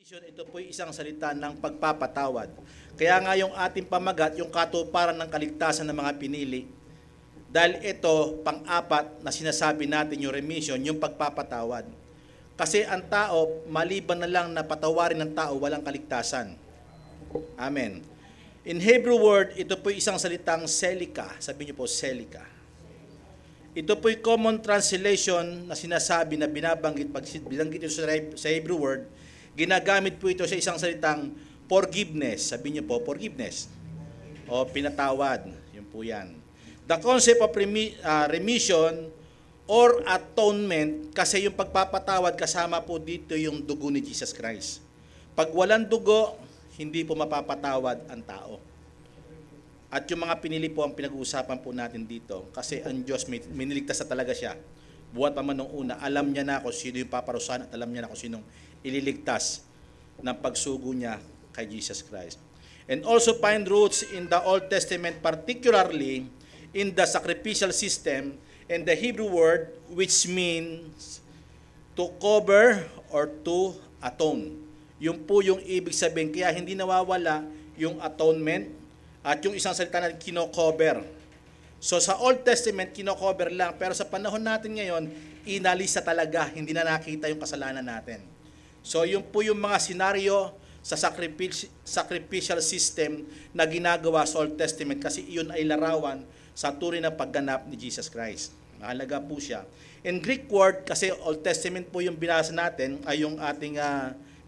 Ito po isang salita ng pagpapatawad. Kaya nga yung ating pamagat, yung katuparan ng kaligtasan ng mga pinili. Dahil ito, pang-apat na sinasabi natin yung remission, yung pagpapatawad. Kasi ang tao, maliban na lang na patawarin ng tao, walang kaligtasan. Amen. In Hebrew word, ito po isang salitang selika. Sabi niyo po, selika. Ito po'y common translation na sinasabi na binabanggit, pag binanggit ito sa Hebrew word, ginagamit po ito sa isang salitang forgiveness. Sabi niyo po, forgiveness. O pinatawad. Yun po yan. The concept of remission or atonement, kasi yung pagpapatawad kasama po dito yung dugo ni Jesus Christ. Pag walang dugo, hindi po mapapatawad ang tao. At yung mga pinili po ang pinag-uusapan po natin dito, kasi ang Diyos, miniligtas na talaga siya. Buhat pa man nung una, alam niya na kung sino yung paparusahan at alam niya na kung sinong ililigtas ng pagsugo niya kay Jesus Christ. And also find roots in the Old Testament, particularly in the sacrificial system and the Hebrew word which means to cover or to atone. Yun po yung ibig sabihin, kaya hindi nawawala yung atonement at yung isang salita na kino-cover. So sa Old Testament, kino-cover lang, pero sa panahon natin ngayon, inalisa talaga, hindi na nakita yung kasalanan natin. So yun po yung mga senaryo sa sacrificial system na ginagawa sa Old Testament, kasi iyon ay larawan sa tunay na pagganap ni Jesus Christ. Mahalaga po siya. In Greek word, kasi Old Testament po yung binasa natin, ay yung ating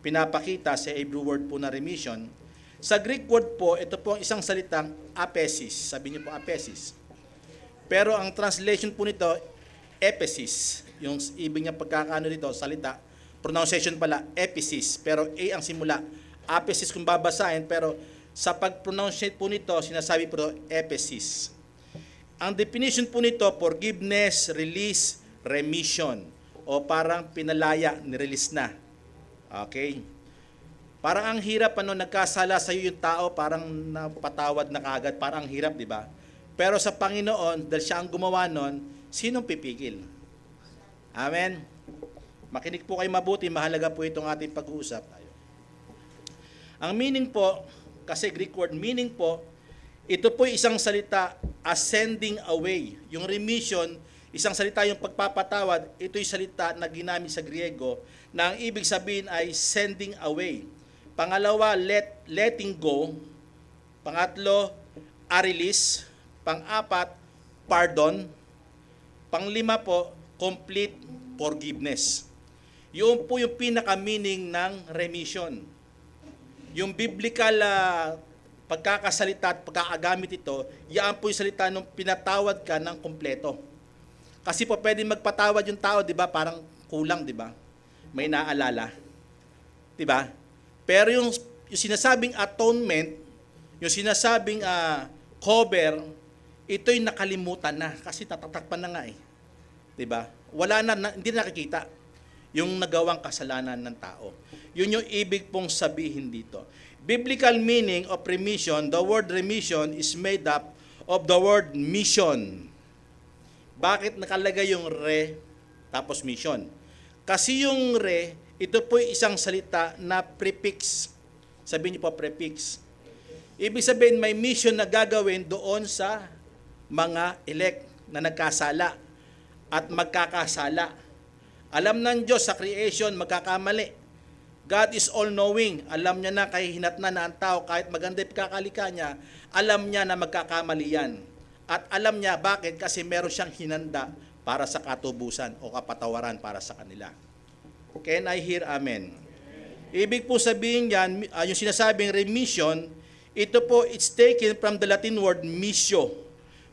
pinapakita sa Hebrew word po na remission. Sa Greek word po, ito po ang isang salitang aphesis. Sabi niyo po aphesis. Pero ang translation po nito, ephesis. Yung ibig niya pagkakaano dito, salita. Pronunciation pala, ephesis. Pero A ang simula. Aphesis kung babasahin, pero sa pag-pronounce po nito, sinasabi po ephesis. Ang definition po nito, forgiveness, release, remission. O parang pinalaya, nirelease na. Okay? Parang ang hirap, nagkasala sa iyo yung tao, parang napatawad na kagad, parang ang hirap, di ba? Pero sa Panginoon, dahil siya ang gumawa nun, sinong pipigil? Amen? Makinig po kayo mabuti, mahalaga po itong ating pag-uusap. Ang meaning po, kasi Greek word meaning po, ito po isang salita, ascending away. Yung remission, isang salita yung pagpapatawad, ito yung salita na ginamit sa Griego, na ang ibig sabihin ay sending away. Pangalawa, letting go. Pangatlo, release. Pang-apat, pardon. Panglima po, complete forgiveness. Yun po yung pinaka-meaning ng remission. Yung biblical pagkakasalita at pagkakagamit ito, yan po yung salita nung pinatawad ka ng kompleto. Kasi po pwede magpatawad yung tao, di ba? Parang kulang, di ba? May naalala. Di ba? Pero yung sinasabing atonement, yung sinasabing cover, ito'y nakalimutan na kasi tatatakpan na nga eh. 'Di ba? Wala na, hindi nakikita yung nagawang kasalanan ng tao. Yun yung ibig pong sabihin dito. Biblical meaning of remission, the word remission is made up of the word mission. Bakit nakalagay yung re tapos mission? Kasi yung re, ito po isang salita na prefix. Sabihin niyo po prefix. Ibig sabihin may mission na gagawin doon sa mga elect na nagkasala at magkakasala. Alam ng Diyos sa creation magkakamali. God is all-knowing. Alam niya na kahit hinatnan na ang tao, kahit maganda yung pagkakalika niya, alam niya na magkakamali yan. At alam niya bakit? Kasi meron siyang hinanda para sa katubusan o kapatawaran para sa kanila. Can I hear amen? Ibig po sabihin yan, yung sinasabing remission, ito po, it's taken from the Latin word missio,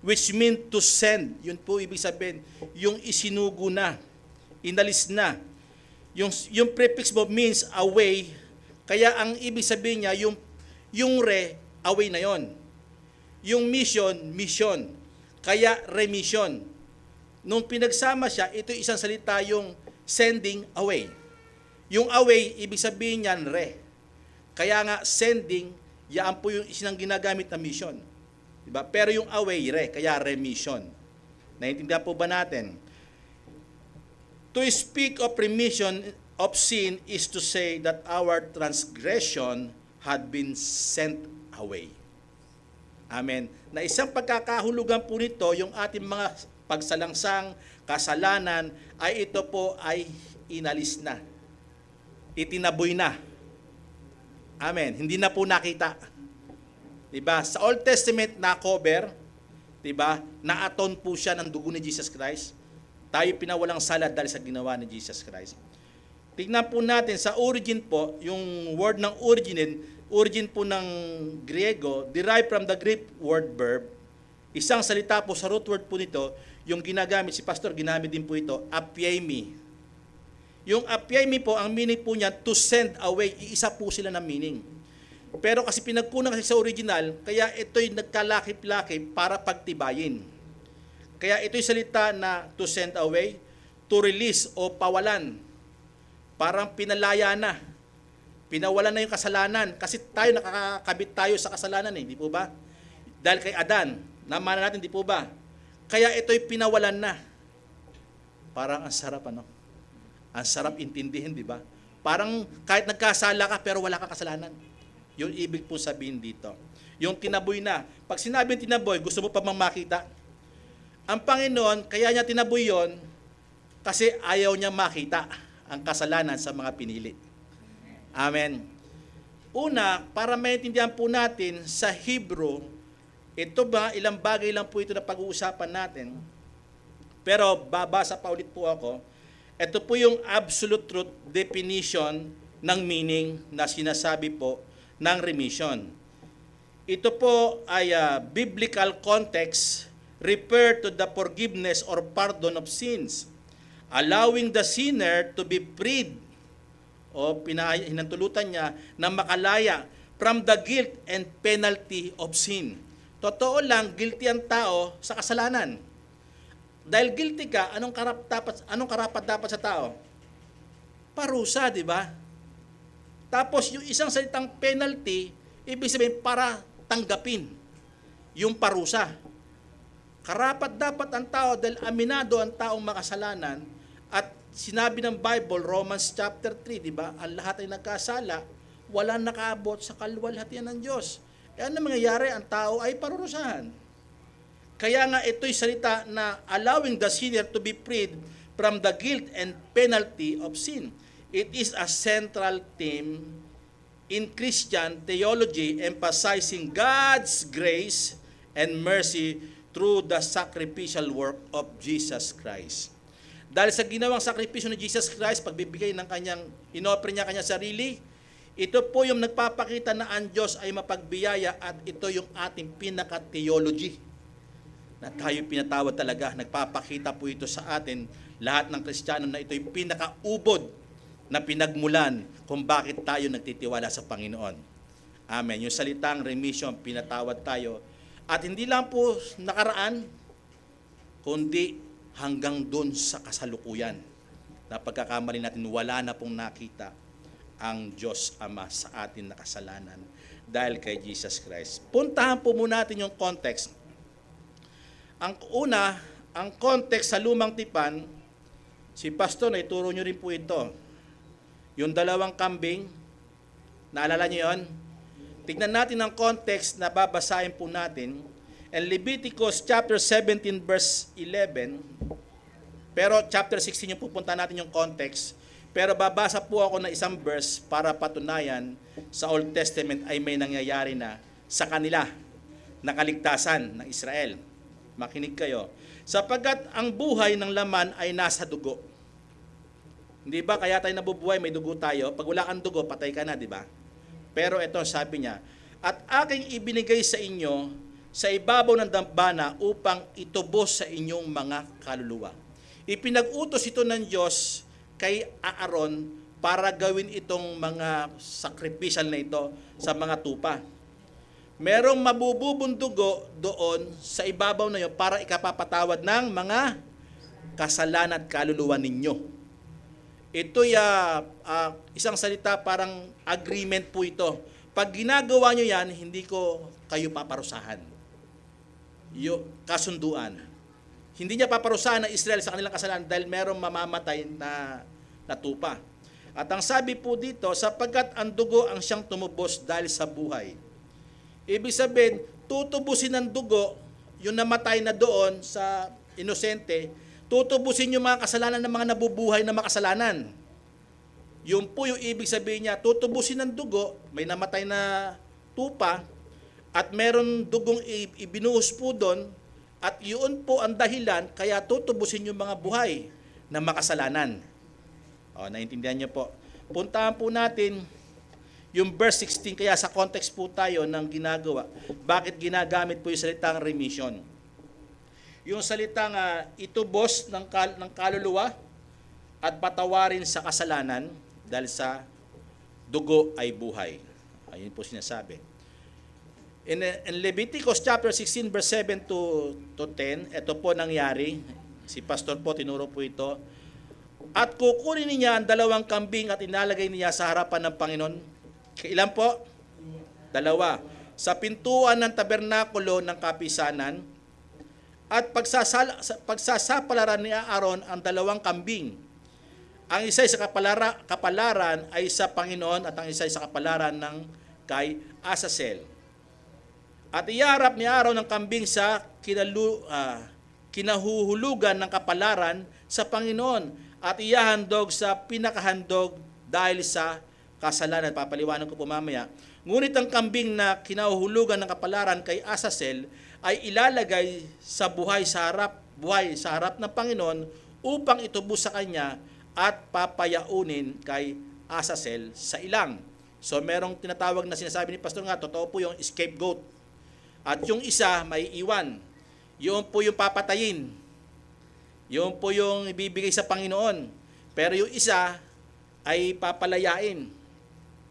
which means to send. Yun po ibig sabihin, yung isinugo na, inalis na. Yung prefix mo means away, kaya ang ibig sabihin niya, yung re, away na yon. Yung mission, mission. Kaya remission. Nung pinagsama siya, ito isang salita yung sending away. Yung away, ibig sabihin niyan, re. Kaya nga, sending, yan po yung isinang ginagamit na mission. Diba? Pero yung away, re, kaya remission. Naintindihan po ba natin? To speak of remission of sin is to say that our transgression had been sent away. Amen. Na isang pagkakahulugan po nito, yung ating mga pagsalangsang, kasalanan, ay ito po ay inalis na. Itinaboy na. Amen. Hindi na po nakita. Diba? Sa Old Testament na cover, diba? Na-atone po siya ng dugo ni Jesus Christ. Tayo pinawalang sala dahil sa ginawa ni Jesus Christ. Tignan po natin sa origin po, yung word ng origin po ng Griego, derived from the Greek word verb. Isang salita po sa root word po nito, yung ginagamit, si Pastor ginamit din po ito, apiemi. Yung apiemi po, ang meaning po niya, to send away, iisa po sila ng meaning. Pero kasi pinagkunan kasi sa original, kaya ito'y nagkalakip-lakip para pagtibayin. Kaya ito'y salita na to send away, to release o pawalan. Parang pinalaya na. Pinawalan na yung kasalanan. Kasi tayo nakakabit tayo sa kasalanan di po ba? Dahil kay Adan, namana natin, di po ba? Kaya ito'y pinawalan na. Parang ang sarap, Ang sarap intindihin, di ba? Parang kahit nagkasala ka pero wala ka kasalanan. Yung ibig po sabihin dito. Yung tinaboy na. Pag sinabing tinaboy, gusto mo pa mang makita? Ang Panginoon, kaya niya tinaboy yon kasi ayaw niya makita ang kasalanan sa mga pinili. Amen. Una, para maintindihan po natin sa Hebrew, ito ba, ilang bagay lang po ito na pag-uusapan natin. Pero babasa pa ulit po ako. Ito po yung absolute truth definition ng meaning na sinasabi po ng remission. Ito po ay biblical context refer to the forgiveness or pardon of sins, allowing the sinner to be freed o hinantulutan niya na makalaya from the guilt and penalty of sin. Totoo lang, guilty ang tao sa kasalanan. Dahil guilty ka, anong karapat dapat sa tao? Parusa, di ba? Tapos yung isang salitang penalty, ibig sabihin para tanggapin yung parusa. Karapat dapat ang tao dahil aminado ang taong makasalanan at sinabi ng Bible, Romans chapter 3, di ba? Ang lahat ay nagkasala, walang nakaabot sa kaluwalhatian ng Diyos. E ano mangyayari? Ang tao ay parurusahan. Kaya nga ito'y salita na allowing the sinner to be freed from the guilt and penalty of sin. It is a central theme in Christian theology emphasizing God's grace and mercy through the sacrificial work of Jesus Christ. Dahil sa ginawang sakripisyo ni Jesus Christ, pagbibigay ng inoffer niya kanyang sarili, ito po yung nagpapakita na ang Diyos ay mapagbiyaya at ito yung ating pinaka-theology. Na tayo pinatawad talaga, nagpapakita po ito sa atin, lahat ng Kristiyano na ito'y pinaka-ubod na pinagmulan kung bakit tayo nagtitiwala sa Panginoon. Amen. Yung salitang remission, pinatawad tayo. At hindi lang po nakaraan, kundi hanggang dun sa kasalukuyan. Na pagkakamali natin, wala na pong nakita ang Diyos Ama sa atin na kasalanan dahil kay Jesus Christ. Puntahan po muna natin yung context. Ang una, ang context sa lumang tipan, si Pastor na ituro nyo rin po ito. Yung dalawang kambing, naalala nyo yun? Tignan natin ang context na babasahin po natin. And Leviticus chapter 17 verse 11, pero chapter 16 yung pupunta natin yung context. Pero babasa po ako ng isang verse para patunayan sa Old Testament ay may nangyayari na sa kanila na kaligtasan ng Israel. Makinig kayo. Sapagkat ang buhay ng laman ay nasa dugo. Hindi ba kaya tayo nabubuhay, may dugo tayo? Pag wala kang dugo, patay ka na, di ba? Pero ito sabi niya, at aking ibinigay sa inyo sa ibabaw ng dambana upang itubos sa inyong mga kaluluwa. Ipinag-utos ito ng Diyos kay Aaron para gawin itong mga sacrificial na ito sa mga tupa. Merong mabububong dugo doon sa ibabaw na yun para ikapapatawad ng mga kasalanan at kaluluwa ninyo. Ito'y isang salita, parang agreement po ito. Pag ginagawa nyo yan, hindi ko kayo paparusahan. Kasunduan. Hindi niya paparusahan ng Israel sa kanilang kasalanan dahil merong mamamatay na tupa. At ang sabi po dito, sapagkat ang dugo ang siyang tumubos dahil sa buhay. Ibig sabihin, tutubusin ng dugo, yung namatay na doon sa inosente, tutubusin yung mga kasalanan ng mga nabubuhay na makasalanan. Yun po yung ibig sabihin niya, tutubusin ng dugo, may namatay na tupa, at meron dugong ibinuhos po doon, at yun po ang dahilan, kaya tutubusin yung mga buhay na makasalanan. O, naintindihan niyo po. Puntahan po natin yung verse 16, kaya sa context po tayo ng ginagawa. Bakit ginagamit po yung salitang remission? Yung salitang itubos ng kaluluwa at patawarin sa kasalanan dahil sa dugo ay buhay. Ayun po sinasabi. In Leviticus chapter 16 verse 7 to 10, ito po nangyari. Si pastor po, tinuro po ito. At kukunin niya ang 2 kambing at inalagay niya sa harapan ng Panginoon. Ilan po? 2. Sa pintuan ng tabernakulo ng kapisanan. At pagsasapalaran ni Aaron ang 2 kambing. Ang isa sa kapalaran ay sa Panginoon at ang isa sa kapalaran ng kay Azazel. At iharap ni Aaron ang kambing sa kinahuhulugan ng kapalaran sa Panginoon at ihahandog sa pinakahandog dahil sa kasalanan. Papaliwanag ko po mamaya. Ngunit ang kambing na kinahuhulugan ng kapalaran kay Azazel ay ilalagay sa buhay sa harap ng Panginoon upang itubos sa kanya at papayaunin kay Azazel sa ilang. So merong tinatawag na sinasabi ni pastor nga, totoo po yung scapegoat. At yung isa may iwan. Yun po yung papatayin. Yun po yung ibibigay sa Panginoon. Pero yung isa ay papalayain.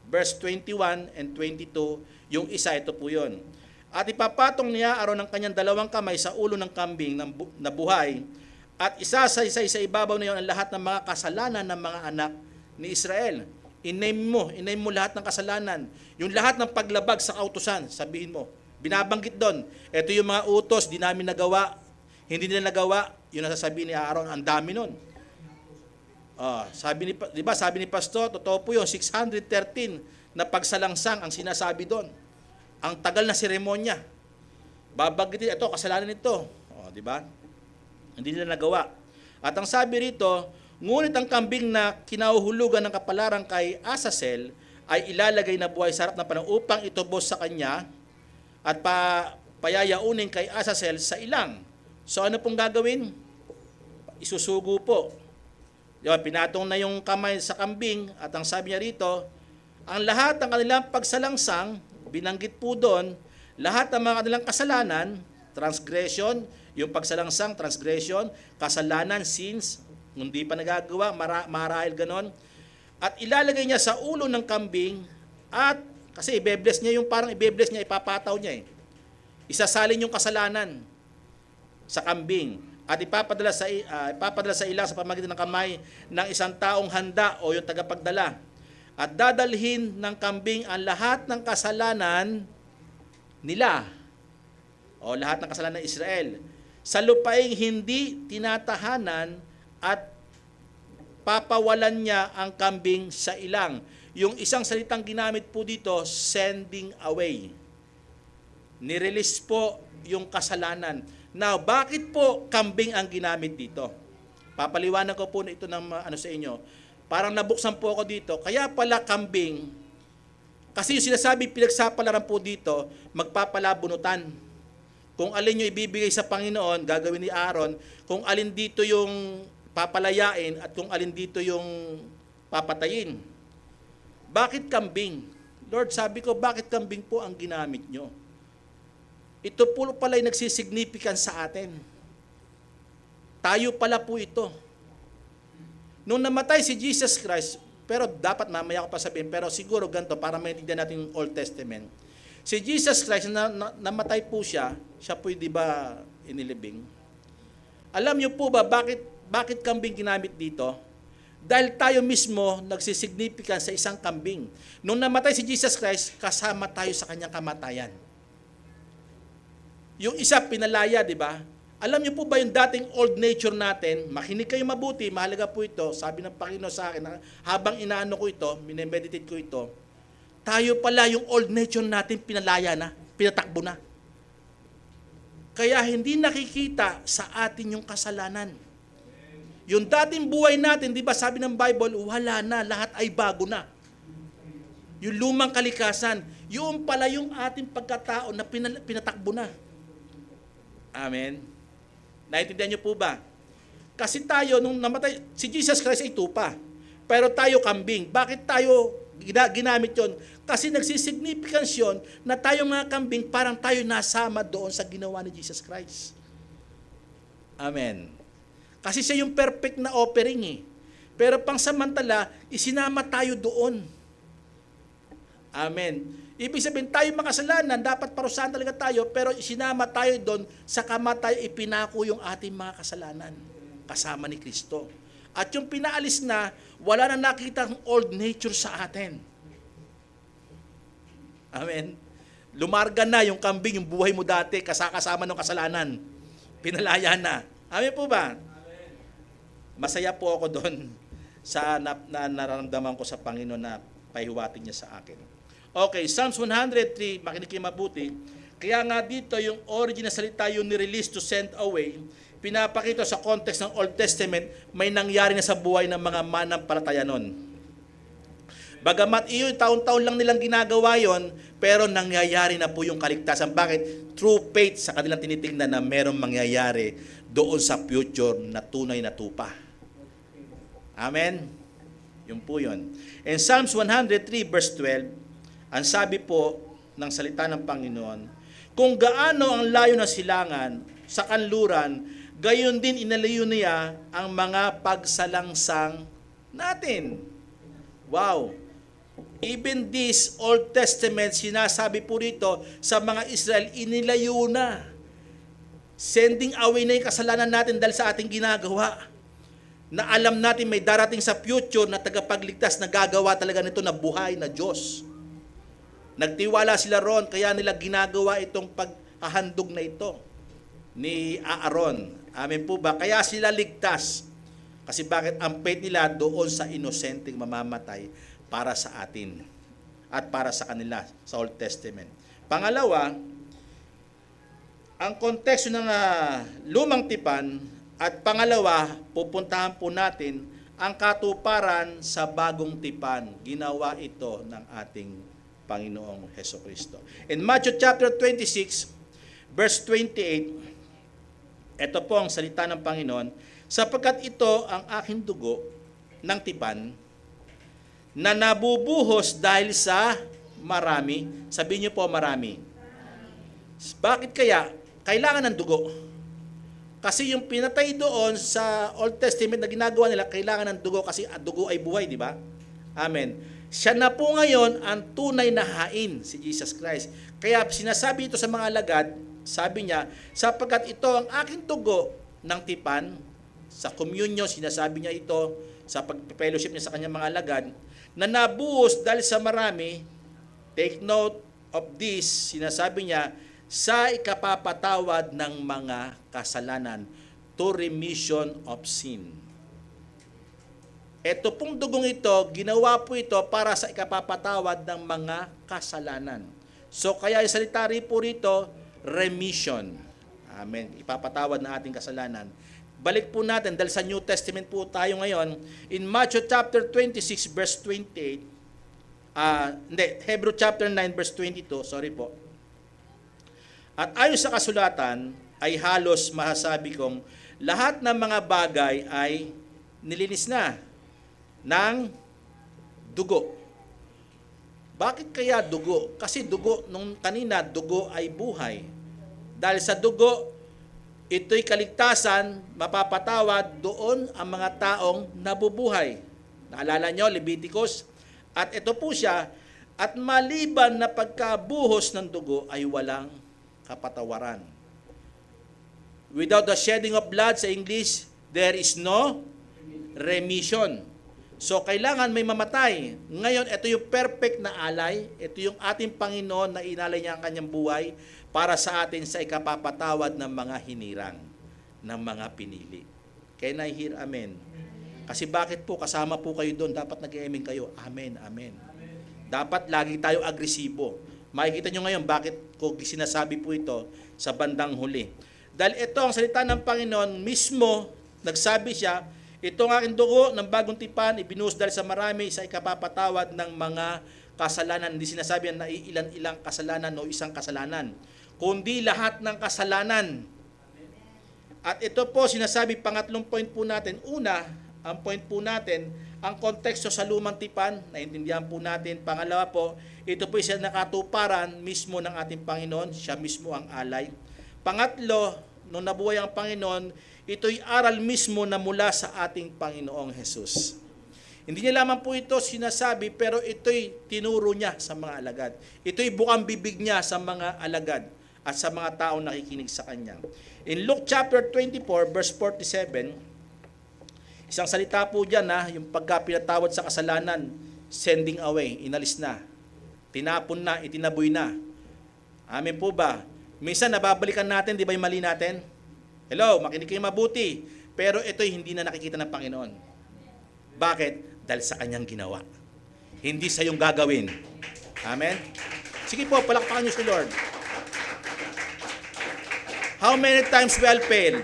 Verse 21 and 22, yung isa, ito po yun. At ipapatong niya Aaron ang kanyang 2 kamay sa ulo ng kambing na buhay at isa sa ibabaw na yun ang lahat ng mga kasalanan ng mga anak ni Israel. In-name mo lahat ng kasalanan. Yung lahat ng paglabag sa kautusan, sabihin mo. Binabanggit doon, ito yung mga utos, di namin nagawa, hindi nila nagawa, yun ang sasabihin ni Aaron, ang dami nun. Sabi ni pastor, totoo po yung 613 na pagsalangsang ang sinasabi doon. Ang tagal na seremonya. Babanggitin, ito, kasalanan nito. Di ba? Hindi nila nagawa. At ang sabi rito, ngunit ang kambing na kinahuhulugan ng kapalaran kay Azazel ay ilalagay na buhay sa harap ng Panginoon upang itubos sa kanya at payayaunin kay Azazel sa ilang. So ano pong gagawin? Isusugo po. Diba, pinatong na yung kamay sa kambing at ang sabi niya rito, ang lahat ng kanilang pagsalangsang, binanggit po doon, lahat ng mga kanilang kasalanan, transgression, yung pagsalangsang, transgression, kasalanan, sins, hindi pa nagagawa, marahil ganon, at ilalagay niya sa ulo ng kambing at kasi i-bless niya yung parang i-bless niya, ipapataw niya eh. Isasalin yung kasalanan sa kambing at ipapadala sa ilang sa pamamagitan ng kamay ng isang taong handa o yung tagapagdala. At dadalhin ng kambing ang lahat ng kasalanan nila o lahat ng kasalanan ng Israel sa lupaing hindi tinatahanan at papawalan niya ang kambing sa ilang. Yung isang salitang ginamit po dito, sending away. Nirelease po yung kasalanan. Now, bakit po kambing ang ginamit dito? Papaliwanag ko po ito ng sa inyo. Parang nabuksan po ako dito. Kaya pala kambing, kasi yung sinasabi pinagsapalaran po dito, magpapalabunutan. Kung alin yung ibibigay sa Panginoon, gagawin ni Aaron, kung alin dito yung papalayain at kung alin dito yung papatayin. Bakit kambing? Lord, sabi ko, bakit kambing po ang ginamit nyo? Ito po pala yung nagsisignificant sa atin. Tayo pala po ito. Nung namatay si Jesus Christ, pero dapat mamaya ko pa sabihin, pero siguro ganito para maintindihan natin yung Old Testament. Si Jesus Christ, namatay po siya po di ba inilibing? Alam niyo po ba bakit kambing ginamit dito? Dahil tayo mismo nagsisignificant sa isang kambing. Nung namatay si Jesus Christ, kasama tayo sa kanyang kamatayan. Yung isa pinalaya, di ba? Alam niyo po ba yung dating old nature natin, makinig kayo mabuti, mahalaga po ito, sabi ng Panginoon sa akin, habang inaano ko ito, minemeditate ko ito, tayo pala yung old nature natin pinalaya na, pinatakbo na. Kaya hindi nakikita sa atin yung kasalanan. Yung dating buhay natin, di ba sabi ng Bible, wala na, lahat ay bago na. Yung lumang kalikasan, yung pala yung ating pagkatao na pinatakbo na. Amen. Naintindihan niyo po ba? Kasi tayo, nung namatay, si Jesus Christ ay tupa. Pero tayo kambing. Bakit tayo ginamit yon? Kasi nagsisignificance yun na tayo mga kambing, parang tayo nasama doon sa ginawa ni Jesus Christ. Amen. Kasi siya yung perfect na offering eh. Pero pangsamantala, isinama tayo doon. Amen. Ibig sabihin, tayo makasalanan, dapat parusahan talaga tayo, pero isinama tayo doon, sa kamatayo ipinako yung ating mga kasalanan, kasama ni Kristo. At yung pinaalis na, wala na nakitang old nature sa atin. Amen. Lumarga na yung kambing, yung buhay mo dati, kasama ng kasalanan. Pinalaya na. Amen po ba? Masaya po ako doon sa nararamdaman ko sa Panginoon na pahiwatig niya sa akin. Okay, Psalms 103, makinig kayo mabuti. Kaya nga dito, yung origin na salita, yung ni-release to send away, pinapakita sa context ng Old Testament, may nangyari na sa buhay ng mga manampalataya nun. Bagamat iyon, taon-taon lang nilang ginagawa yon, pero nangyayari na po yung kaligtasan. Bakit? Through faith sa kanilang tinitingnan na merong mangyayari doon sa future na tunay na tupa. Amen? Yun po yun. In Psalms 103 verse 12, ang sabi po ng salita ng Panginoon, kung gaano ang layo ng silangan sa kanluran, gayon din inalayo niya ang mga pagsalangsang natin. Wow! Even this Old Testament, sinasabi po rito sa mga Israel, inilayo na. Sending away na yung kasalanan natin dahil sa ating ginagawa. Na alam natin may darating sa future na tagapagligtas na gagawa talaga nito na buhay na Diyos. Nagtiwala sila ron, kaya nila ginagawa itong paghahandog na ito ni Aaron. Amen po ba? Kaya sila ligtas. Kasi bakit? Ang faith nila doon sa inosenteng mamamatay para sa atin at para sa kanila sa Old Testament. Pangalawa, ang konteksto ng lumang tipan at pangalawa, pupuntahan po natin ang katuparan sa bagong tipan. Ginawa ito ng ating Panginoong Hesukristo. In Matthew chapter 26, verse 28, ito po ang salita ng Panginoon, sapagkat ito ang aking dugo ng tipan na nabubuhos dahil sa marami. Sabihin niyo po marami. Bakit kaya? Kailangan ng dugo. Kasi yung pinatay doon sa Old Testament na ginagawa nila, kailangan ng dugo kasi dugo ay buhay, di ba? Amen. Siya na po ngayon ang tunay na hain, si Jesus Christ. Kaya sinasabi ito sa mga alagad, sabi niya, sapagkat ito ang aking dugo ng tipan, sa communion, sinasabi niya ito, sa pag-fellowship niya sa kanyang mga alagad, na nabuhos dahil sa marami, take note of this, sinasabi niya, sa ikapapatawad ng mga kasalanan, to remission of sin. Ito pong dugong ito, ginawa po ito para sa ikapapatawad ng mga kasalanan. So kaya yung salita po rito, remission. Amen. Ipapatawad na ating kasalanan. Balik po natin, dahil sa New Testament po tayo ngayon, in Matthew chapter 26 verse 28, Hebrew chapter 9 verse 22, sorry po. At ayon sa kasulatan, ay halos masasabi kong lahat ng mga bagay ay nilinis na ng dugo. Bakit kaya dugo? Kasi dugo, nung kanina, dugo ay buhay. Dahil sa dugo, ito'y kaligtasan, mapapatawad doon ang mga taong nabubuhay. Naalala nyo, Leviticus? At ito po siya, at maliban na pagkabuhos ng dugo ay walang kapatawaran. Without the shedding of blood, sa English, there is no remission. So, kailangan may mamatay. Ngayon, ito yung perfect na alay. Ito yung ating Panginoon na inalay niya ang kanyang buhay para sa atin sa ikapapatawad ng mga hinirang. ng mga pinili. Can I hear amen? Kasi bakit po? Kasama po kayo doon. Dapat nag-amen kayo. Amen, amen. Dapat lagi tayo agresibo. Makikita nyo ngayon bakit ko sinasabi po ito sa bandang huli. Dahil ito ang salita ng Panginoon mismo, nagsabi siya, ito ang aking dugo ng bagong tipan, ibinuhos dahil sa marami sa ikapapatawad ng mga kasalanan. Hindi sinasabi na ilan-ilang kasalanan o isang kasalanan, kundi lahat ng kasalanan. At ito po sinasabi, pangatlong point po natin. Una, ang point po natin, ang konteksto sa lumang tipan, naintindihan po natin. Pangalawa po, ito po siya nakatuparan mismo ng ating Panginoon, siya mismo ang alay. Pangatlo, nung nabuhay ang Panginoon, ito'y aral mismo na mula sa ating Panginoong Hesus. Hindi niya lamang po ito sinasabi, pero ito'y tinuro niya sa mga alagad. Ito'y bukang bibig niya sa mga alagad at sa mga taong nakikinig sa Kanya. In Luke chapter 24, verse 47, isang salita po dyan yung pagka pinatawad sa kasalanan, sending away, inalis na, tinapon na, itinaboy na. Amen po ba? Minsan nababalikan natin, di ba yung mali natin? Hello, makinig kayo mabuti. Pero ito'y hindi na nakikita ng Panginoon. Bakit? Dahil sa Kanyang ginawa. Hindi sa iyong gagawin. Amen? Sige po, palakpakan niyo si Lord. How many times we all fail?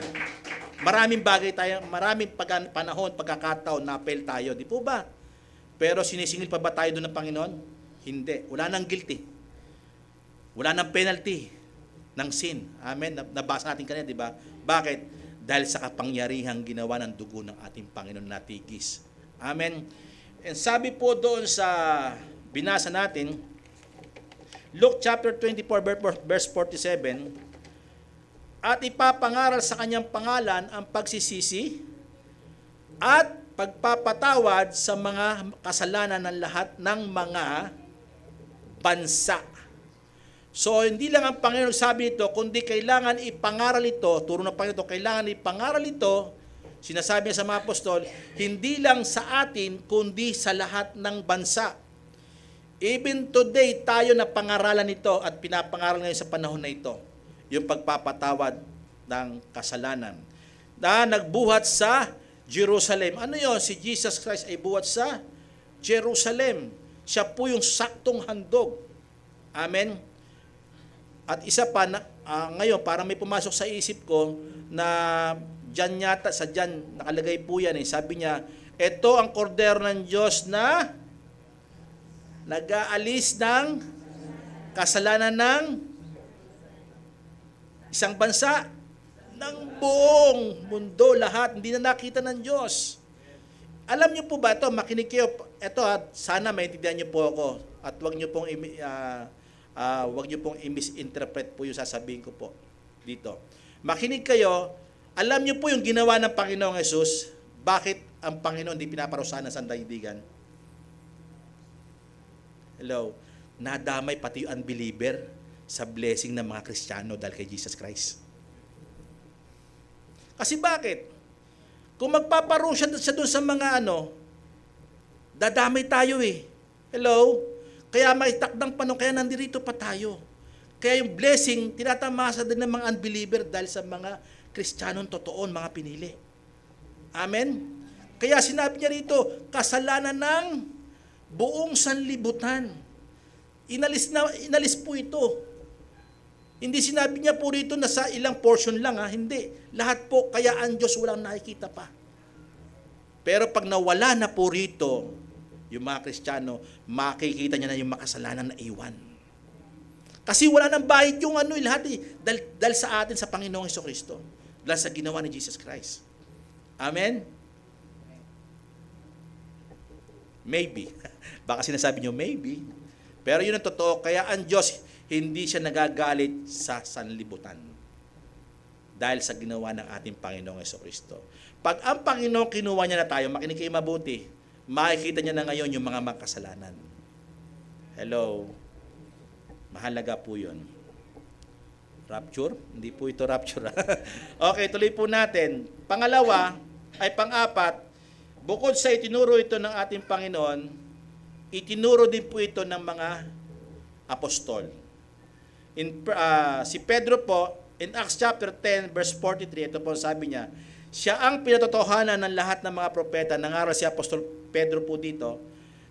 Maraming bagay tayo, maraming panahon, pagkakataon na fail tayo. Di po ba? Pero sinisingil pa ba tayo doon ng Panginoon? Hindi. Wala nang guilty. Wala nang penalty ng sin. Amen? Nabasa natin kanina, di ba? Bakit? Dahil sa kapangyarihang ginawa ng dugo ng ating Panginoon na tigis. Amen? And sabi po doon sa binasa natin, Luke chapter 24, verse 47, at ipapangaral sa kanyang pangalan ang pagsisisi at pagpapatawad sa mga kasalanan ng lahat ng mga bansa. So, hindi lang ang Panginoon sabi ito, kundi kailangan ipangaral ito, turo ng Panginoon, kailangan ipangaral ito, sinasabi niya sa mga apostol, hindi lang sa atin, kundi sa lahat ng bansa. Even today, tayo na pangaralan ito at pinapangaral ngayon sa panahon na ito, yung pagpapatawad ng kasalanan. Na nagbuhat sa Jerusalem. Ano yun? Si Jesus Christ ay buhat sa Jerusalem. Siya po yung saktong handog. Amen? At isa pa, ngayon, parang may pumasok sa isip ko na dyan yata, sa dyan, nakalagay po yan. Sabi niya, ito ang kordero ng Diyos na nag-aalis ng kasalanan ng isang bansa, ng buong mundo, lahat, hindi na nakita ng Diyos. Alam niyo po ba ito? Makinig kayo. Ito, sana maintindihan niyo po ako. At huwag niyo pong i-misinterpret po yung sasabihin ko po dito. Makinig kayo. Alam niyo po yung ginawa ng Panginoong Hesus. Bakit ang Panginoon hindi pinaparusahan ng sandaigdigan? Hello? Nadamay pati yung unbeliever sa blessing ng mga Kristiyano dahil kay Jesus Christ. Kasi bakit? Kung magpaparusa siya doon sa mga dadamay tayo eh. Hello? Kaya may takdang panahon, kaya nandirito pa tayo. Kaya yung blessing, tinatamasa din ng mga unbeliever dahil sa mga Kristiyanong totoon, mga pinili. Amen? Kaya sinabi niya rito, kasalanan ng buong sanlibutan. Inalis po ito. Hindi sinabi niya po rito na sa ilang portion lang, hindi. Lahat po, kaya ang Diyos walang nakikita pa. Pero pag nawala na po rito, yung mga Kristiyano, makikita niya na yung makasalanan na iwan. Kasi wala nang bahid yung lahat dahil sa atin sa Panginoong Jesucristo. Dahil sa ginawa ni Jesus Christ. Amen? Maybe. Baka sinasabi niyo, maybe. Pero yun ang totoo, kaya ang Diyos, hindi siya nagagalit sa sanlibutan dahil sa ginawa ng ating Panginoong Jesucristo. Pag ang Panginoon kinuha niya na tayo, makinig kayo mabuti, makikita niya na ngayon yung mga makasalanan. Hello? Mahalaga po yun. Rapture? Hindi po ito rapture. Okay, tuloy po natin. Pang-apat, bukod sa itinuro ito ng ating Panginoon, itinuro din po ito ng mga apostol. Si Pedro po, In Acts chapter 10, verse 43, ito po sabi niya, siya ang pinatotohanan ng lahat ng mga propeta, nangaral si Apostol Pedro po dito,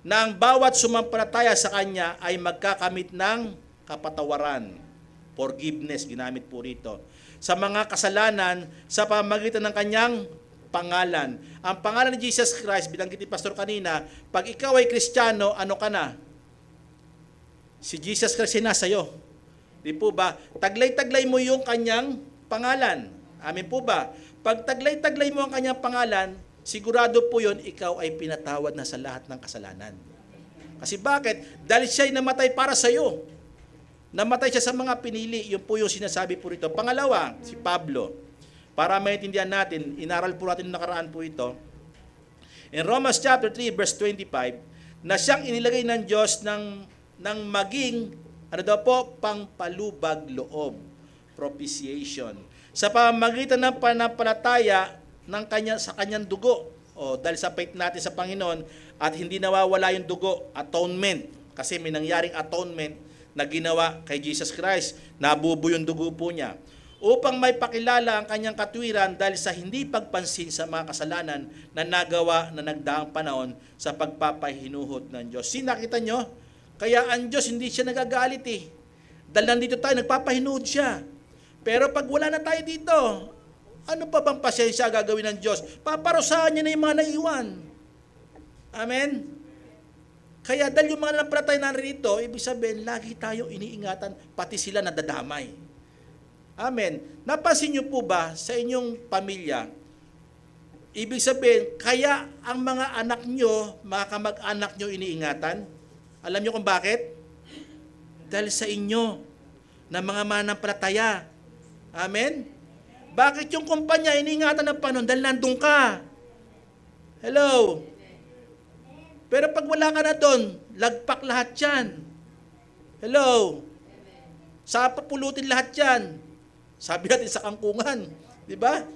na ang bawat sumampalataya sa Kanya ay magkakamit ng kapatawaran. Forgiveness, ginamit po rito. Sa mga kasalanan sa pamamagitan ng Kanyang pangalan. Ang pangalan ni Jesus Christ, binanggit ni Pastor kanina, pag ikaw ay Kristiyano, ano ka na? Si Jesus Christ ay nasa iyo. Di po ba? Taglay-taglay mo yung Kanyang pangalan. Amin po ba? Pag taglay-taglay mo ang Kanyang pangalan, sigurado po yun, ikaw ay pinatawad na sa lahat ng kasalanan. Kasi bakit? Dahil siya'y namatay para sa iyo. Namatay siya sa mga pinili. Yun po yung sinasabi po rito. Pangalawa, si Pablo. Para maintindihan natin, inaral po natin nakaraan po ito. In Romans chapter 3, verse 25, na siyang inilagay ng Diyos ng maging, ano daw po, pangpalubag loob. Propitiation. Sa pamamagitan ng panampalataya sa kanyang dugo. Dahil sa faith natin sa Panginoon at hindi nawawala yung dugo, atonement. Kasi may nangyaring atonement na ginawa kay Jesus Christ. Nabubo yung dugo po niya. Upang may pakilala ang kanyang katwiran dahil sa hindi pagpansin sa mga kasalanan na nagawa na nagdaang panahon sa pagpapahinuhod ng Diyos. Nakita nyo? Kaya ang Diyos hindi siya nagagalit eh. Dahil nandito tayo, nagpapahinuhod siya. Pero pag wala na tayo dito, ano pa bang pasensya gagawin ng Diyos? Paparusahan niya na yung mga naiwan. Amen? Kaya dahil yung mga nanampalataya narito, ibig sabihin, lagi tayo iniingatan, pati sila nadadamay. Amen. Napansin niyo po ba sa inyong pamilya, ibig sabihin, kaya ang mga anak niyo, mga kamag-anak niyo iniingatan? Alam niyo kung bakit? Dahil sa inyo, na mga mananampalataya. Amen? Bakit yung kumpanya iniingatan ng Panginoon? Dahil nandun ka. Hello? Pero pag wala ka na doon, lagpak lahat yan. Hello? Sa papulutin lahat yan. Sabi natin sa kangkungan. Di ba?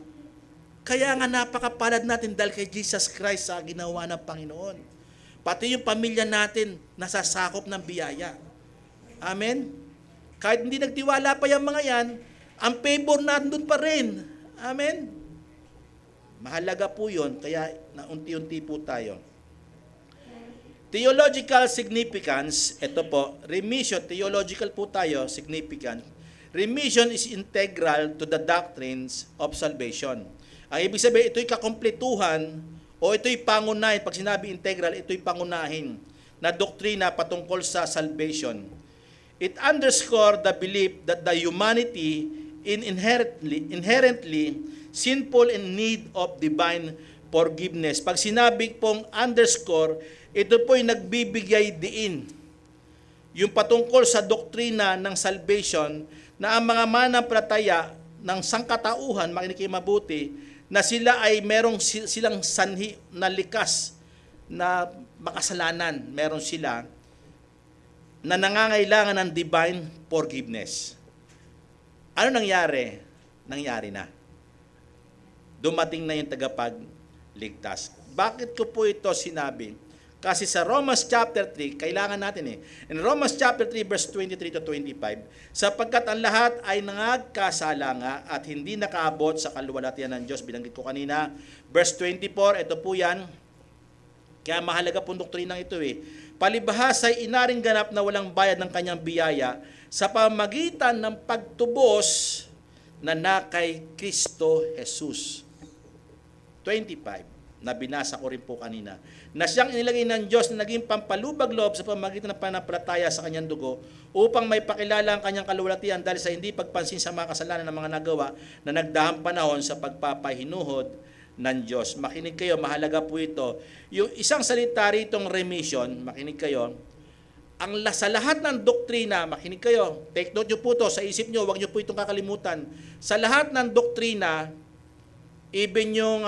Kaya nga napakapalad natin dahil kay Jesus Christ sa ginawa ng Panginoon. Pati yung pamilya natin nasasakop ng biyaya. Amen? Kahit hindi nagtiwala pa yung mga yan, ang favor nandun pa rin. Amen? Mahalaga po yun, kaya naunti-unti po tayo. Theological significance, ito po, remission, theological po tayo, significant. Remission is integral to the doctrines of salvation. Ang ibig sabihin, ito'y kakumpletuhan o ito'y pangunahin. Pag sinabi integral, ito'y pangunahin na doktrina patungkol sa salvation. It underscores the belief that the humanity is inherently sinful in need of divine forgiveness. Pag sinabi pong underscore, ito po'y nagbibigay diin. Yung patungkol sa doktrina ng salvation na ang mga mananampalataya ng sangkatauhan, makinig kayo mabuti, na sila ay merong silang sanhi na likas na makasalanan. Meron sila na nangangailangan ng divine forgiveness. Ano nangyari? Nangyari na. Dumating na yung tagapagligtas. Bakit ko po ito sinabi? Kasi sa Romans chapter 3, kailangan natin In Romans chapter 3 verse 23 to 25, sapagkat ang lahat ay nagkasala nga at hindi nakaabot sa kaluwalhatian ng Diyos. Binanggit ko kanina. Verse 24, ito po yan. Kaya mahalaga pong doktrinang ito Palibhas ay inaring ganap na walang bayad ng kanyang biyaya sa pamagitan ng pagtubos na kay Kristo Jesus. 25. Na binasa ko rin po kanina, na siyang inilagay ng Diyos na naging pampalubag loob sa pamamagitan ng panampalataya sa kanyang dugo upang may pakilala ang kanyang kaluwalhatian dahil sa hindi pagpansin sa mga kasalanan ng mga nagawa na nagdaang panahon sa pagpapahinuhod ng Diyos. Makinig kayo, mahalaga po ito. Yung isang salita ritong remission, makinig kayo, sa lahat ng doktrina, makinig kayo, take note nyo po ito, sa isip nyo, huwag nyo po itong kakalimutan. Sa lahat ng doktrina, even yung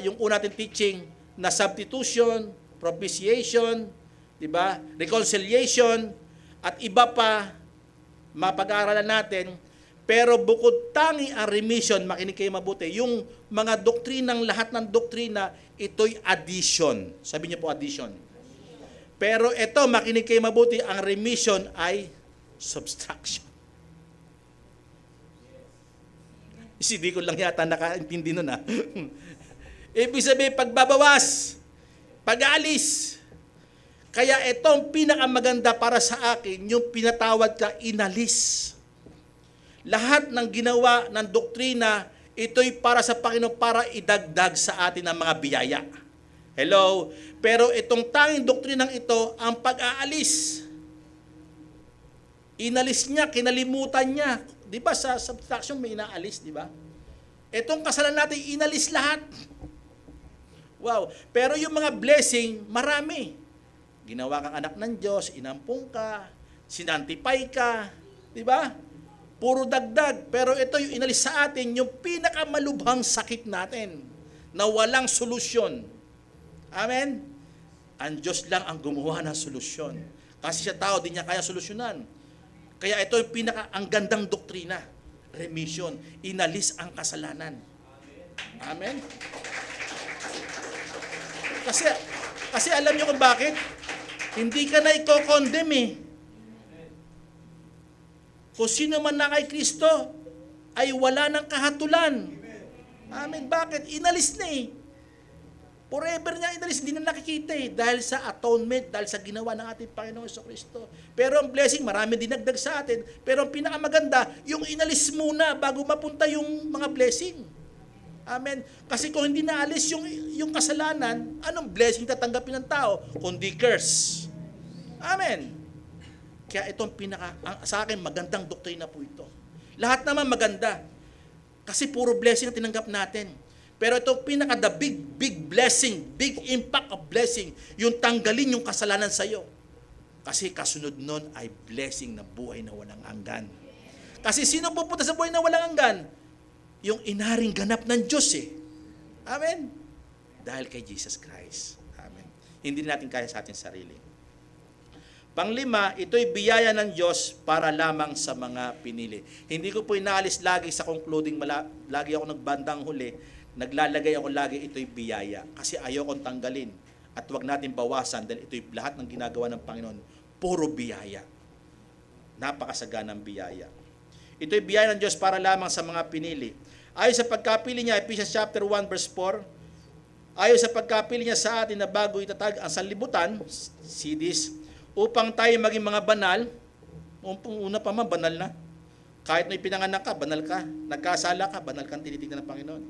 yung una natin teaching na substitution, propitiation, di ba? Reconciliation at iba pa mapag-aaralan natin. Pero bukod tangi ang remission, makinig kayo mabuti, yung mga doktrinang, lahat ng doktrina, ito'y addition. Sabi niyo po addition. Pero ito, makinig kayo mabuti, ang remission ay subtraction. Hindi ko lang yata nakaintindi nun ha. Ibig sabihin, pagbabawas, pag-aalis. Kaya itong pinakamaganda para sa akin, yung pinatawad ka, inalis. Lahat ng ginawa ng doktrina, ito'y para sa Panginoon, para idagdag sa atin ang mga biyaya. Hello? Pero itong tanging doktrinang ito, ang pag-aalis. Inalis niya, kinalimutan niya. Di ba sa subtraction may inaalis, di ba? Itong kasalanan natin, inalis lahat. Wow. Pero yung mga blessing, marami. Ginawa kang anak ng Diyos, inampung ka, sinantify ka, di ba? Puro dagdag. Pero ito yung inalis sa atin, yung pinakamalubhang sakit natin, na walang solusyon. Amen? Ang Diyos lang ang gumawa ng solusyon. Kasi siya tao, di niya kaya solusyonan. Kaya ito yung ang gandang doktrina. Remission. Inalis ang kasalanan. Amen? Kasi alam niyo kung bakit? Hindi ka na i-condemn eh. Kung sino man na kay Kristo, ay wala ng kahatulan. Amen? Bakit? Inalis na eh. Forever niya inalis, hindi na nakikita eh. Dahil sa atonement, dahil sa ginawa ng ating Panginoong Jesucristo. Pero ang blessing, marami dinagdag sa atin. Pero ang pinakamaganda, yung inalis muna bago mapunta yung mga blessing. Amen. Kasi kung hindi naalis yung kasalanan, anong blessing tatanggapin ng tao? Kundi curse. Amen. Kaya itong sa akin, magandang doktrina po ito. Lahat naman maganda. Kasi puro blessing ang tinanggap natin. Pero ito the big blessing, big impact of blessing, yung tanggalin yung kasalanan sa iyo. Kasi kasunod nun ay blessing na buhay na walang hanggan. Kasi sino pupunta sa buhay na walang hanggan? Yung inaring ganap ng Diyos eh. Amen? Dahil kay Jesus Christ. Amen. Hindi natin kaya sa ating sarili. Panglima, ito'y biyaya ng Diyos para lamang sa mga pinili. Hindi ko po inaalis lagi sa concluding, lagi ako nagbandang huli, naglalagay ako lagi, ito'y biyaya. Kasi ayaw kong tanggalin. At huwag natin bawasan dahil ito'y lahat ng ginagawa ng Panginoon. Puro biyaya. Napakasaganang biyaya. Ito'y biyaya ng Diyos para lamang sa mga pinili. Ayon sa pagkapili niya, Ephesians chapter 1 verse 4, ayon sa pagkapili niya sa atin na bago itatag ang sanlibutan, CDs, upang tayo maging mga banal, una pa man, banal na. Kahit may pinanganak ka, banal ka. Nagkasala ka, banal kang tinitignan ng Panginoon.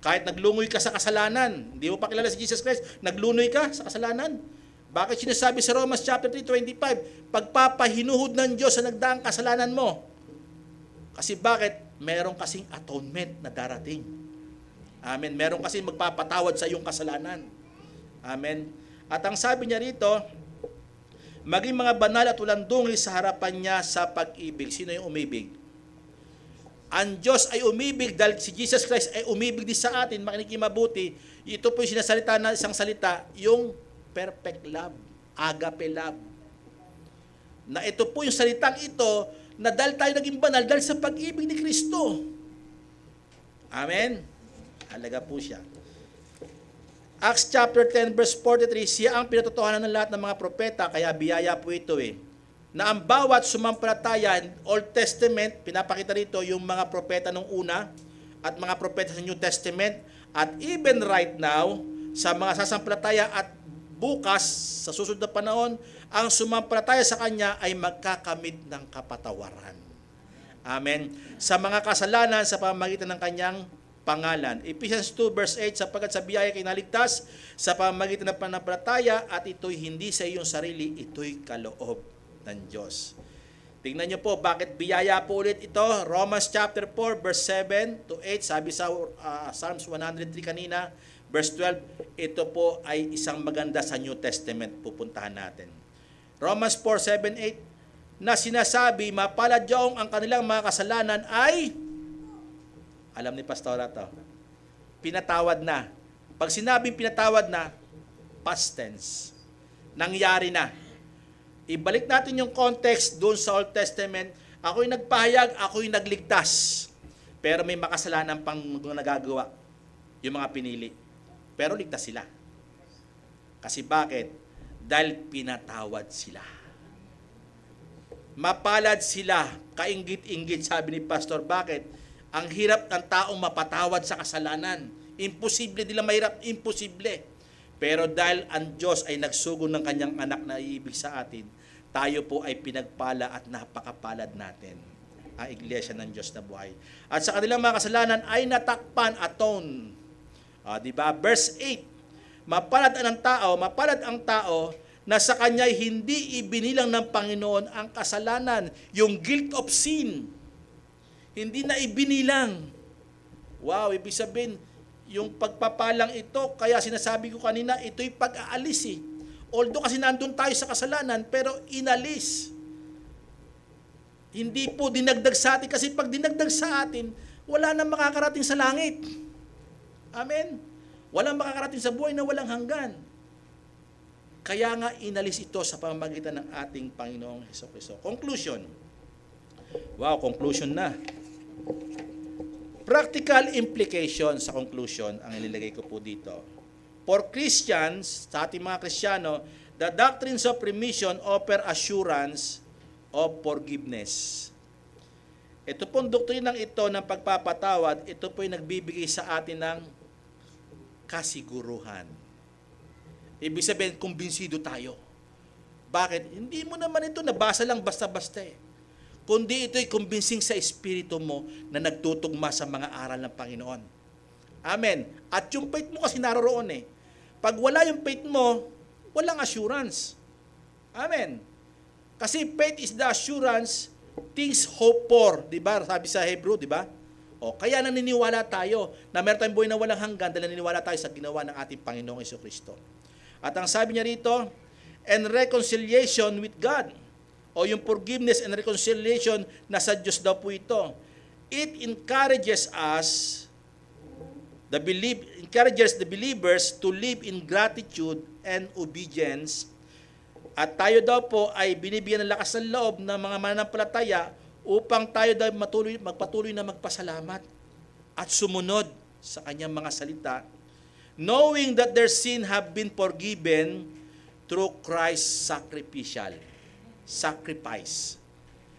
Kahit naglungoy ka sa kasalanan, hindi mo pa kilala si Jesus Christ, naglunoy ka sa kasalanan. Bakit sinasabi sa Romans chapter 3:25, pagpapahinuhod ng Diyos sa nagdaang kasalanan mo? Kasi bakit? Meron kasing atonement na darating. Amen. Meron kasing magpapatawad sa iyong kasalanan. Amen. At ang sabi niya rito, maging mga banal at walang dungis sa harapan niya sa pag-ibig. Sino yung umibig? Ang Diyos ay umibig dahil si Jesus Christ ay umibig din sa atin, makikimabuti. Ito po yung sinasalita na isang salita, yung perfect love, agape love. Na ito po yung salitang ito, na dahil tayo naging banal dahil sa pag-ibig ni Kristo. Amen? Halaga po siya. Acts chapter 10 verse 43, siya ang pinatotohanan ng lahat ng mga propeta, kaya biyaya po ito eh. Na ang bawat sumampalataya, Old Testament, pinapakita rito yung mga propeta nung una, at mga propeta sa New Testament, at even right now, sa mga sasampalataya at bukas, sa susunod na panahon, ang sumampalataya sa Kanya ay magkakamit ng kapatawaran. Amen. Sa mga kasalanan sa pamamagitan ng Kanyang pangalan. Ephesians 2 verse 8, sapagkat sa biyaya kayo naligtas sa pamamagitan ng pananampalataya at ito'y hindi sa iyong sarili, ito'y kaloob ng Diyos. Tingnan niyo po, bakit biyaya po ulit ito? Romans chapter 4 verse 7 to 8, sabi sa Psalms 103 kanina, verse 12, ito po ay isang maganda sa New Testament, pupuntahan natin. Romans 4, 7, 8, na sinasabi, mapalad yung ang kanilang mga kasalanan ay, alam ni Pastora to, pinatawad na. Pag sinabing pinatawad na, past tense. Nangyari na. Ibalik natin yung context doon sa Old Testament. Ako'y nagpahayag, ako'y nagligtas. Pero may makasalanan pang nagagawa yung mga pinili. Pero ligtas sila. Kasi bakit? Dahil pinatawad sila. Mapalad sila, kainggit-inggit, sabi ni Pastor. Bakit? Ang hirap ng taong mapatawad sa kasalanan. Imposible nila mahirap, imposible. Pero dahil ang Diyos ay nagsugo ng kanyang anak na iibig sa atin, tayo po ay pinagpala at napakapalad natin. Ang iglesia ng Diyos na buhay. At sa kanilang mga kasalanan ay natakpan, atone. Diba? Verse 8, mapalad ang tao na sa kanya hindi ibinilang ng Panginoon ang kasalanan, yung guilt of sin. Hindi na ibinilang. Wow, ibig sabihin, yung pagpapalang ito, kaya sinasabi ko kanina, ito'y pag-aalis eh. Although kasi nandun tayo sa kasalanan, pero inalis. Hindi po dinagdag sa atin, kasi pag dinagdag sa atin, wala nang makakarating sa langit. Amen? Walang makakarating sa buhay na walang hanggan. Kaya nga inalis ito sa pamamagitan ng ating Panginoong Hesukristo. Conclusion. Wow, conclusion na. Practical implication sa conclusion ang inilagay ko po dito. For Christians, sa ating mga Kristiyano, the doctrines of remission offer assurance of forgiveness. Ito pong doktrinang ito ng pagpapatawad, ito po'y nagbibigay sa atin ng kasiguruhan. Ibig sabihin, kumbinsido tayo. Bakit? Hindi mo naman ito nabasa lang basta-basta eh. Kundi ito'y kumbinsing sa espiritu mo na nagtutugma sa mga aral ng Panginoon. Amen. At yung faith mo kasi naroroon eh. Pag wala yung faith mo, walang assurance. Amen. Kasi faith is the assurance, things hope for. Diba? Sabi sa Hebrew, diba? Kaya naniniwala tayo na meron tayong buhay na walang hanggan dahil naniniwala tayo sa ginawa ng ating Panginoong Hesukristo. At ang sabi niya rito, and reconciliation with God. O yung forgiveness and reconciliation, nasa Diyos daw po ito. It encourages the believers to live in gratitude and obedience. At tayo daw po ay binibigyan ng lakas ng loob ng mga mananampalataya upang tayo daw magpatuloy na magpasalamat at sumunod sa kanyang mga salita, knowing that their sin have been forgiven through Christ's sacrifice.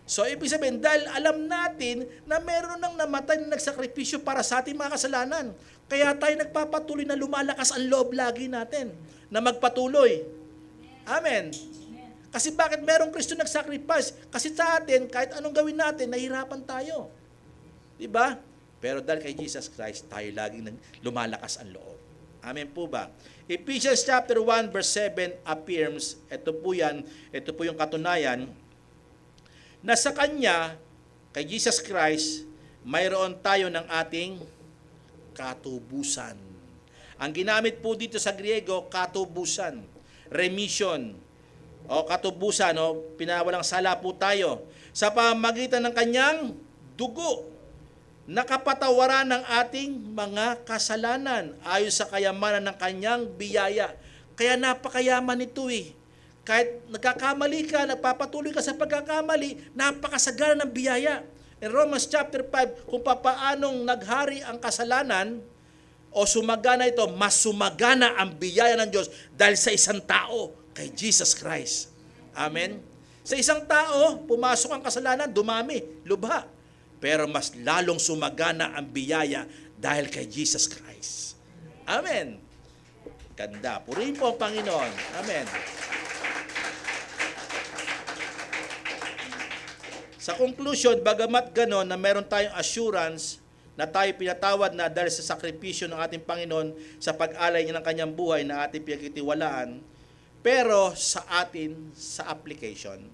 So, ibig sabihin, dahil alam natin na meron nang namatay na nagsakripisyo para sa ating mga kasalanan. Kaya tayo nagpapatuloy na lumalakas ang loob lagi natin na magpatuloy. Amen. Kasi bakit merong Kristo nagsacrifice? Kasi sa atin, kahit anong gawin natin, nahihirapan tayo. Diba? Pero dahil kay Jesus Christ, tayo laging lumalakas ang loob. Amen po ba? Ephesians chapter 1 verse 7 affirms, ito po yung katunayan, na sa Kanya, kay Jesus Christ, mayroon tayo ng ating katubusan. Ang ginamit po dito sa Griego, katubusan, remission, o katubusan, pinawalang sala po tayo, sa pamamagitan ng Kanyang dugo, nakapatawaran ng ating mga kasalanan ayon sa kayamanan ng Kanyang biyaya. Kaya napakayaman ito eh. Kahit nagkakamali ka, nagpapatuloy ka sa pagkakamali, napakasagana ng biyaya. In Romans chapter 5, kung papaanong naghari ang kasalanan, o sumagana ito, mas sumagana ang biyaya ng Diyos dahil sa isang tao, kay Jesus Christ. Amen? Sa isang tao, pumasok ang kasalanan, dumami, lubha. Pero mas lalong sumagana ang biyaya dahil kay Jesus Christ. Amen. Ganda. Purihin po ang Panginoon. Amen. Sa conclusion, bagamat ganon na meron tayong assurance na tayo pinatawad na dahil sa sakripisyo ng ating Panginoon sa pag-alay niya ng kanyang buhay na ating pinagkitiwalaan, pero sa atin, sa application,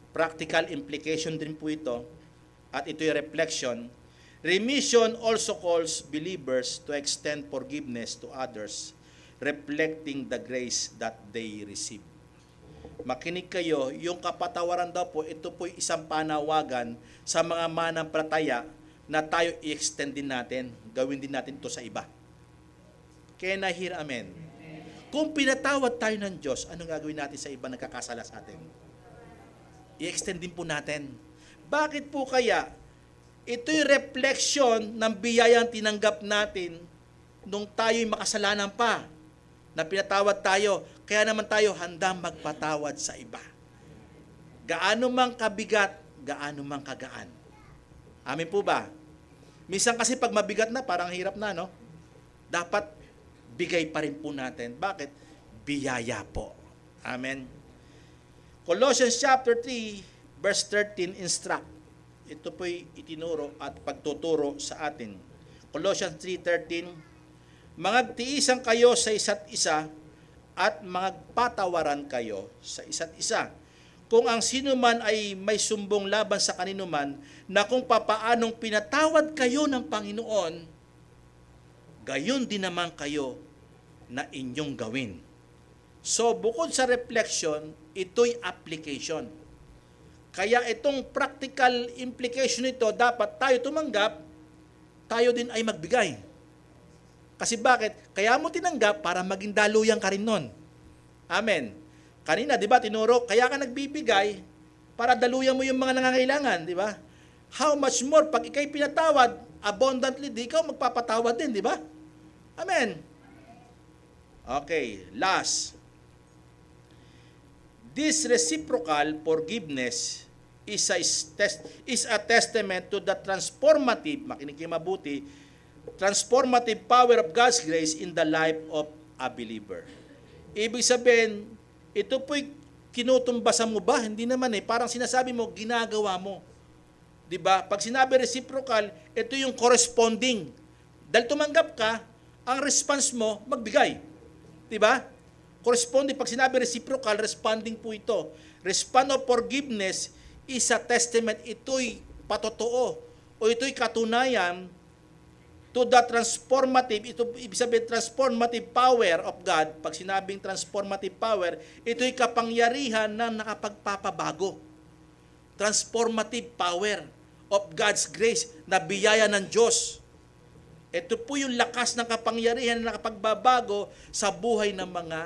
practical implication din po ito, at ito'y reflection, remission also calls believers to extend forgiveness to others, reflecting the grace that they receive. Makinig kayo, yung kapatawaran daw po, ito po isang panawagan sa mga manampalataya na tayo i-extend din natin, gawin din natin ito sa iba. Can I hear amen? Kung pinatawad tayo ng Diyos, anong gagawin natin sa iba nagkakasala sa atin? I-extend din po natin. Bakit po kaya? Ito'y reflection ng biyayang tinanggap natin nung tayo'y makasalanan pa, na pinatawad tayo, kaya naman tayo handang magpatawad sa iba. Gaano mang kabigat, gaano mang kagaan. Amin po ba? Minsan kasi pag mabigat na, parang hirap na, no? Dapat bigay pa rin po natin. Bakit? Biyaya po. Amen. Colossians chapter 3, verse 13, instruct. Ito po'y itinuro at pagtuturo sa atin. Colossians 3:13, magtiisan kayo sa isa't isa at magpatawaran kayo sa isa't isa. Kung ang sino man ay may sumbong laban sa kanino man, na kung papaanong pinatawad kayo ng Panginoon, gayon din naman kayo na inyong gawin. So, bukod sa reflection, ito'y application. Kaya itong practical implication nito, dapat tayo tumanggap, tayo din ay magbigay. Kasi bakit? Kaya mo tinanggap para maging daluyan ka rin nun. Amen. Kanina, di ba, tinuro, kaya ka nagbibigay para daluyan mo yung mga nangangailangan, di ba? How much more, pag ikay pinatawad, abundantly, di ikaw magpapatawad din, di ba? Amen. Okay, last. This reciprocal forgiveness is a testament to the transformative, makinig kayo mabuti, transformative power of God's grace in the life of a believer. Ibig sabihin, ito po'y kinutumbasan mo ba? Hindi naman parang sinasabi mo, ginagawa mo. Diba? Pag sinabi reciprocal, ito yung corresponding. Dahil tumanggap ka, ang response mo, magbigay. Diba? Corresponding, pag sinabi reciprocal, responding po ito. Response of forgiveness is a testament. Ito'y patotoo o ito'y katunayan to the transformative, ito ibig sabihin transformative power of God. Pag sinabing transformative power, ito'y kapangyarihan na nakapagpapabago. Transformative power of God's grace na biyaya ng Diyos. Ito po yung lakas ng kapangyarihan na nakapagbabago sa buhay ng mga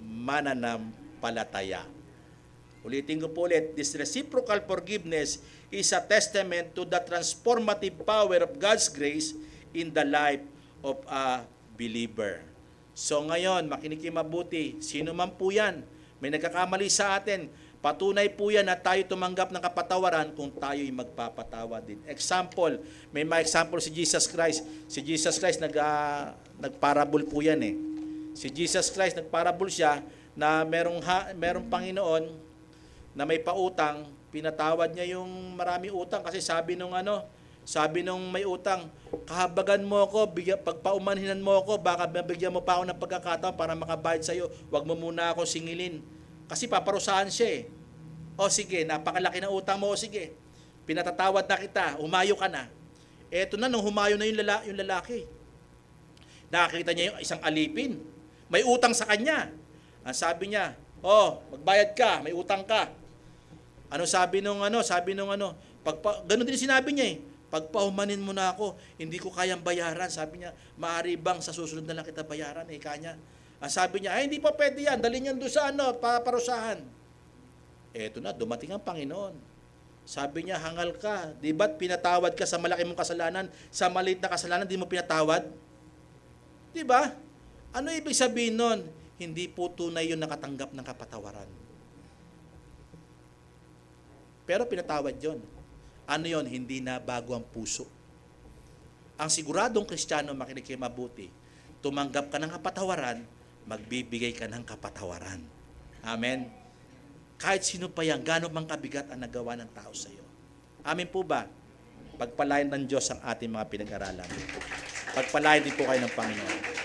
mananampalataya. Ulitin ko po ulit, this reciprocal forgiveness is a testament to the transformative power of God's grace in the life of a believer. So ngayon, makinig kayo mabuti. Sino man po yan, may nagkakamali sa atin, patunay po yan na tayo tumanggap ng kapatawaran kung tayo'y magpapatawa din. Example, may example si Jesus Christ. Si Jesus Christ nagparable po yan Si Jesus Christ nagparable siya na merong Panginoon na may pautang, pinatawad niya yung marami utang kasi sabi nung may utang, kahabagan mo ako, pagpaumanhinan mo ako, baka mabigyan mo pa ako ng pagkakataon para makabayad sa iyo. Huwag mo muna ako singilin. Kasi paparusahan siya O sige, napakalaki ng utang mo, o sige. Pinatatawad na kita, humayo ka na. Eto na, nung humayo na yung lalaki. Nakakita niya yung isang alipin. May utang sa kanya. Ang sabi niya, magbayad ka, may utang ka. Sabi nung ganun din sinabi niya pagpahumanin mo na ako, hindi ko kayang bayaran. Sabi niya, maaari bang sa susunod na lang kita bayaran? Kanya. Sabi niya, hindi pa pwede yan. Dalhin niyan doon sa paparusahan. Eto na, dumating ang Panginoon. Sabi niya, hangal ka. Di ba't pinatawad ka sa malaki mong kasalanan? Sa maliit na kasalanan, di mo pinatawad? Di ba? Ano ibig sabihin nun? Hindi po tunay yung nakatanggap ng kapatawaran. Pero pinatawad yon. Ano yon? Hindi na bago ang puso. Ang siguradong Kristiyano, makinig kayo mabuti, tumanggap ka ng kapatawaran, magbibigay ka ng kapatawaran. Amen? Kahit sino pa yan, gano'n mang kabigat ang nagawa ng tao sa iyo. Amen po ba? Pagpalain ng Diyos ang ating mga pinag-aralan. Pagpalain din po kayo ng Panginoon.